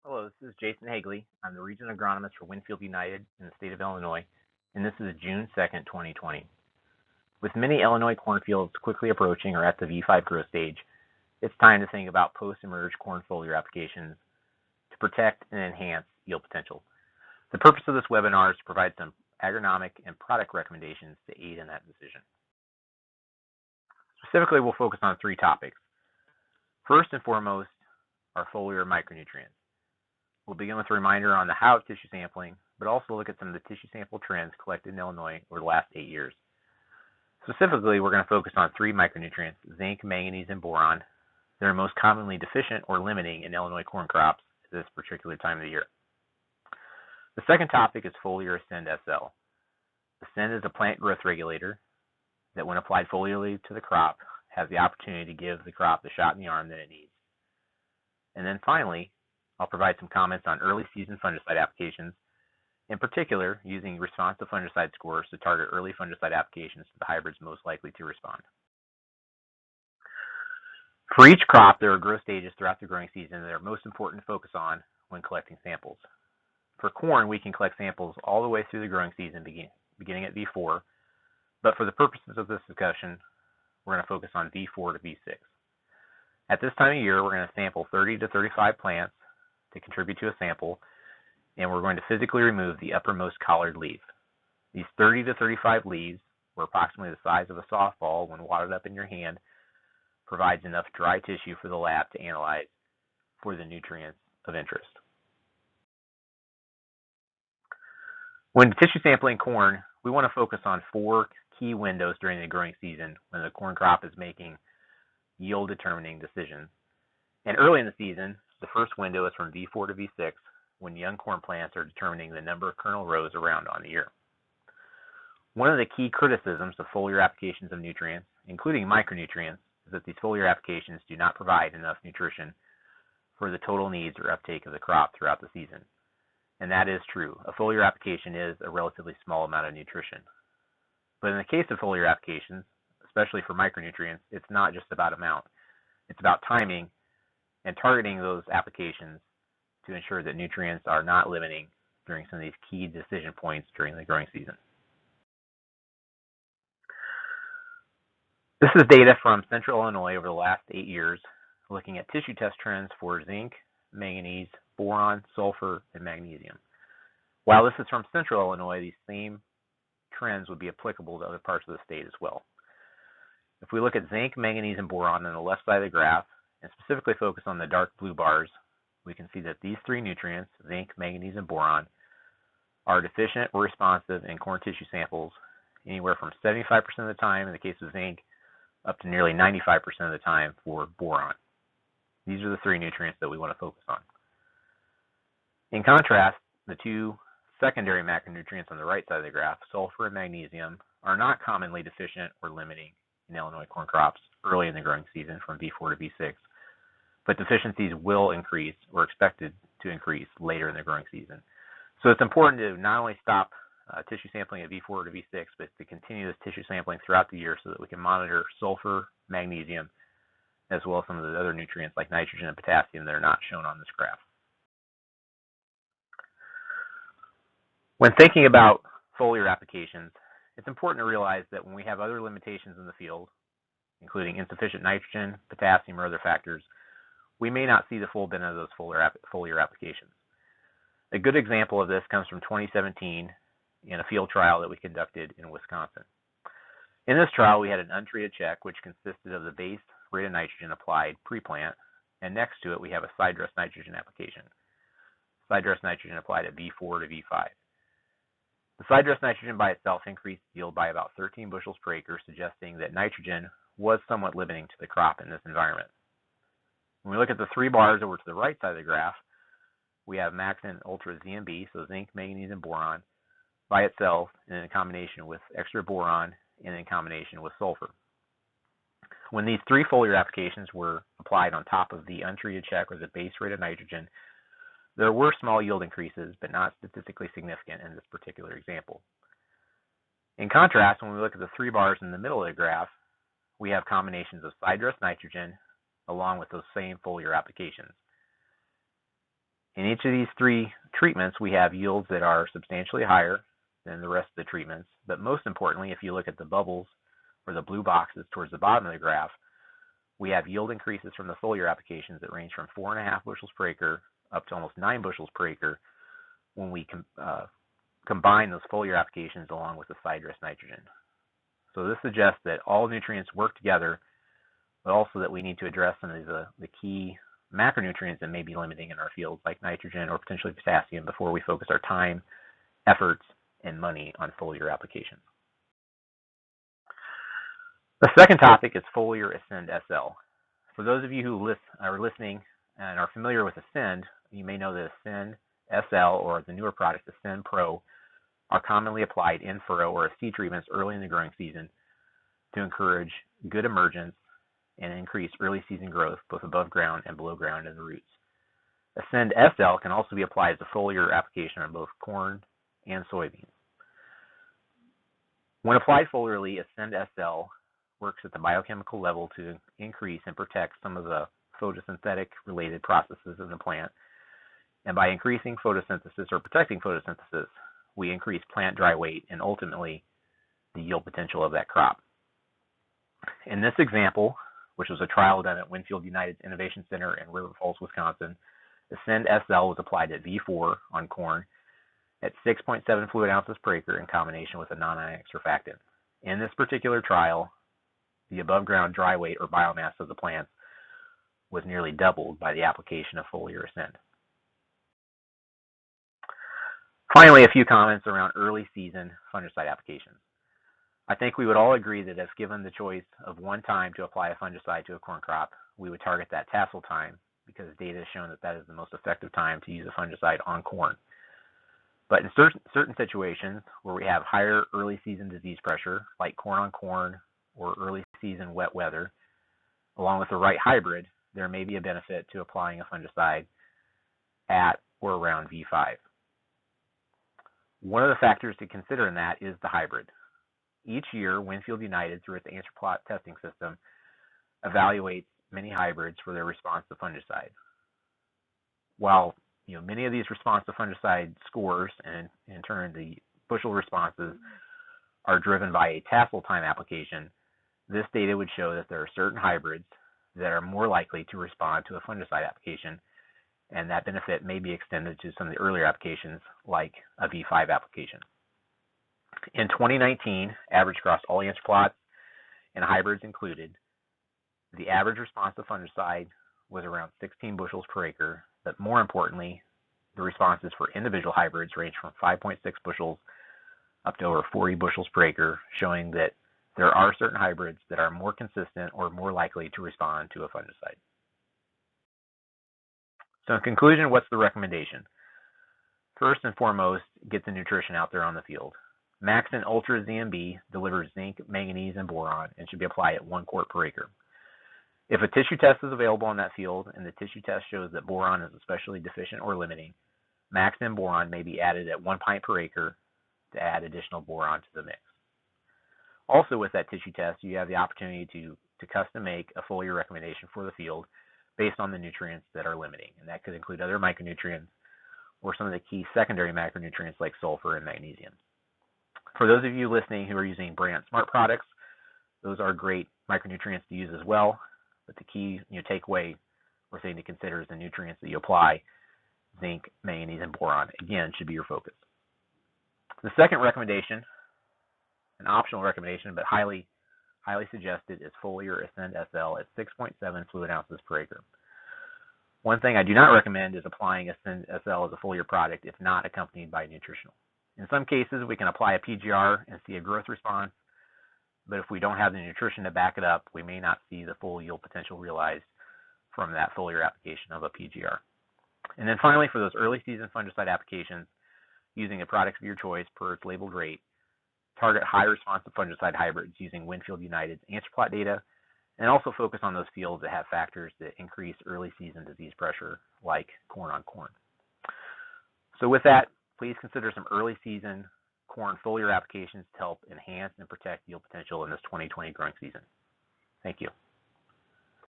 Hello, this is Jason Hagley. I'm the Region Agronomist for Winfield United in the state of Illinois, and this is June 2nd, 2020. With many Illinois cornfields quickly approaching or at the V5 growth stage, it's time to think about post-emerge corn foliar applications to protect and enhance yield potential. The purpose of this webinar is to provide some agronomic and product recommendations to aid in that decision. Specifically, we'll focus on three topics. First and foremost are foliar micronutrients. We'll begin with a reminder on the how of tissue sampling, but also look at some of the tissue sample trends collected in Illinois over the last 8 years. Specifically, we're going to focus on three micronutrients, zinc, manganese, and boron, that are most commonly deficient or limiting in Illinois corn crops at this particular time of the year. The second topic is foliar Ascend SL. Ascend is a plant growth regulator that, when applied foliarly to the crop, has the opportunity to give the crop the shot in the arm that it needs. And then finally, I'll provide some comments on early season fungicide applications, in particular using responsive fungicide scores to target early fungicide applications to the hybrids most likely to respond. For each crop, there are growth stages throughout the growing season that are most important to focus on when collecting samples. For corn, we can collect samples all the way through the growing season, beginning at V4, but for the purposes of this discussion, we're going to focus on V4 to V6. At this time of year, we're going to sample 30 to 35 plants to contribute to a sample, and we're going to physically remove the uppermost collared leaf. These 30 to 35 leaves, or approximately the size of a softball when wadded up in your hand, provides enough dry tissue for the lab to analyze for the nutrients of interest. When tissue sampling corn, we want to focus on four key windows during the growing season when the corn crop is making yield determining decisions. And early in the season, the first window is from V4 to V6, when young corn plants are determining the number of kernel rows around on the ear. One of the key criticisms of foliar applications of nutrients, including micronutrients, is that these foliar applications do not provide enough nutrition for the total needs or uptake of the crop throughout the season. And that is true. A foliar application is a relatively small amount of nutrition. But in the case of foliar applications, especially for micronutrients, it's not just about amount. It's about timing and targeting those applications to ensure that nutrients are not limiting during some of these key decision points during the growing season. This is data from Central Illinois over the last 8 years, looking at tissue test trends for zinc, manganese, boron, sulfur, and magnesium. While this is from Central Illinois, these same trends would be applicable to other parts of the state as well. If we look at zinc, manganese, and boron on the left side of the graph, and specifically focus on the dark blue bars, we can see that these three nutrients, zinc, manganese, and boron, are deficient or responsive in corn tissue samples anywhere from 75% of the time in the case of zinc up to nearly 95% of the time for boron. These are the three nutrients that we want to focus on. In contrast, the two secondary macronutrients on the right side of the graph, sulfur and magnesium, are not commonly deficient or limiting in Illinois corn crops early in the growing season from V4 to V6. But deficiencies will increase or expected to increase later in the growing season. So it's important to not only stop tissue sampling at V4 to V6, but to continue this tissue sampling throughout the year so that we can monitor sulfur, magnesium, as well as some of the other nutrients like nitrogen and potassium that are not shown on this graph. When thinking about foliar applications, it's important to realize that when we have other limitations in the field, including insufficient nitrogen, potassium, or other factors, we may not see the full benefit of those foliar applications. A good example of this comes from 2017 in a field trial that we conducted in Wisconsin. In this trial, we had an untreated check, which consisted of the base rate of nitrogen applied pre-plant, and next to it we have a side dress nitrogen application. Side dress nitrogen applied at V4 to V5. The side dress nitrogen by itself increased yield by about 13 bushels per acre, suggesting that nitrogen was somewhat limiting to the crop in this environment. When we look at the three bars over to the right side of the graph, we have max and ultra ZMB, so zinc, manganese, and boron, by itself and in combination with extra boron and in combination with sulfur. When these three foliar applications were applied on top of the untreated check or the base rate of nitrogen, there were small yield increases, but not statistically significant in this particular example. In contrast, when we look at the three bars in the middle of the graph, we have combinations of side dress nitrogen along with those same foliar applications. In each of these three treatments, we have yields that are substantially higher than the rest of the treatments, but most importantly, if you look at the bubbles or the blue boxes towards the bottom of the graph, we have yield increases from the foliar applications that range from 4.5 bushels per acre up to almost 9 bushels per acre when we combine those foliar applications along with the side dress nitrogen. So this suggests that all nutrients work together, but also that we need to address some of the key macronutrients that may be limiting in our fields, like nitrogen or potentially potassium, before we focus our time, efforts, and money on foliar applications. The second topic is foliar Ascend SL. For those of you who are listening and are familiar with Ascend, you may know that Ascend SL or the newer product Ascend Pro are commonly applied in furrow or as seed treatments early in the growing season to encourage good emergence and increase early season growth both above ground and below ground in the roots. Ascend SL can also be applied as a foliar application on both corn and soybeans. When applied foliarly, Ascend SL works at the biochemical level to increase and protect some of the photosynthetic related processes in the plant. And by increasing photosynthesis or protecting photosynthesis, we increase plant dry weight and ultimately the yield potential of that crop. In this example, which was a trial done at Winfield United's Innovation Center in River Falls, Wisconsin, Ascend SL was applied at V4 on corn at 6.7 fluid ounces per acre in combination with a non-ionic surfactant. In this particular trial, the above ground dry weight or biomass of the plants was nearly doubled by the application of foliar Ascend. Finally, a few comments around early season fungicide applications. I think we would all agree that if given the choice of one time to apply a fungicide to a corn crop, we would target that tassel time because data has shown that that is the most effective time to use a fungicide on corn. But in certain situations where we have higher early season disease pressure, like corn on corn or early season wet weather, along with the right hybrid, there may be a benefit to applying a fungicide at or around V5. One of the factors to consider in that is the hybrid. Each year, Winfield United, through its answer plot testing system, evaluates many hybrids for their response to fungicide. While many of these response to fungicide scores, and in turn the bushel responses, are driven by a tassel time application, this data would show that there are certain hybrids that are more likely to respond to a fungicide application, and that benefit may be extended to some of the earlier applications like a V5 application. In 2019, average across all answer plots and hybrids included, the average response to fungicide was around 16 bushels per acre, but more importantly, the responses for individual hybrids range from 5.6 bushels up to over 40 bushels per acre, showing that there are certain hybrids that are more consistent or more likely to respond to a fungicide. So in conclusion, what's the recommendation? First and foremost, get the nutrition out there on the field. Maxin Ultra ZMB delivers zinc, manganese, and boron and should be applied at 1 quart per acre. If a tissue test is available on that field and the tissue test shows that boron is especially deficient or limiting, Maxin boron may be added at 1 pint per acre to add additional boron to the mix. Also with that tissue test, you have the opportunity to custom make a foliar recommendation for the field based on the nutrients that are limiting, and that could include other micronutrients or some of the key secondary macronutrients like sulfur and magnesium. For those of you listening who are using Brand Smart products, those are great micronutrients to use as well, but the key takeaway or thing to consider is the nutrients that you apply, zinc, manganese, and boron, again, should be your focus. The second recommendation, an optional recommendation, but highly suggested, is foliar Ascend SL at 6.7 fluid ounces per acre. One thing I do not recommend is applying Ascend SL as a foliar product if not accompanied by nutritional. In some cases, we can apply a PGR and see a growth response, but if we don't have the nutrition to back it up, we may not see the full yield potential realized from that foliar application of a PGR. And then finally, for those early season fungicide applications, using a product of your choice per its labeled rate, target high responsive fungicide hybrids using Winfield United's answer plot data, and also focus on those fields that have factors that increase early season disease pressure, like corn on corn. So with that, please consider some early season corn foliar applications to help enhance and protect yield potential in this 2020 growing season. Thank you.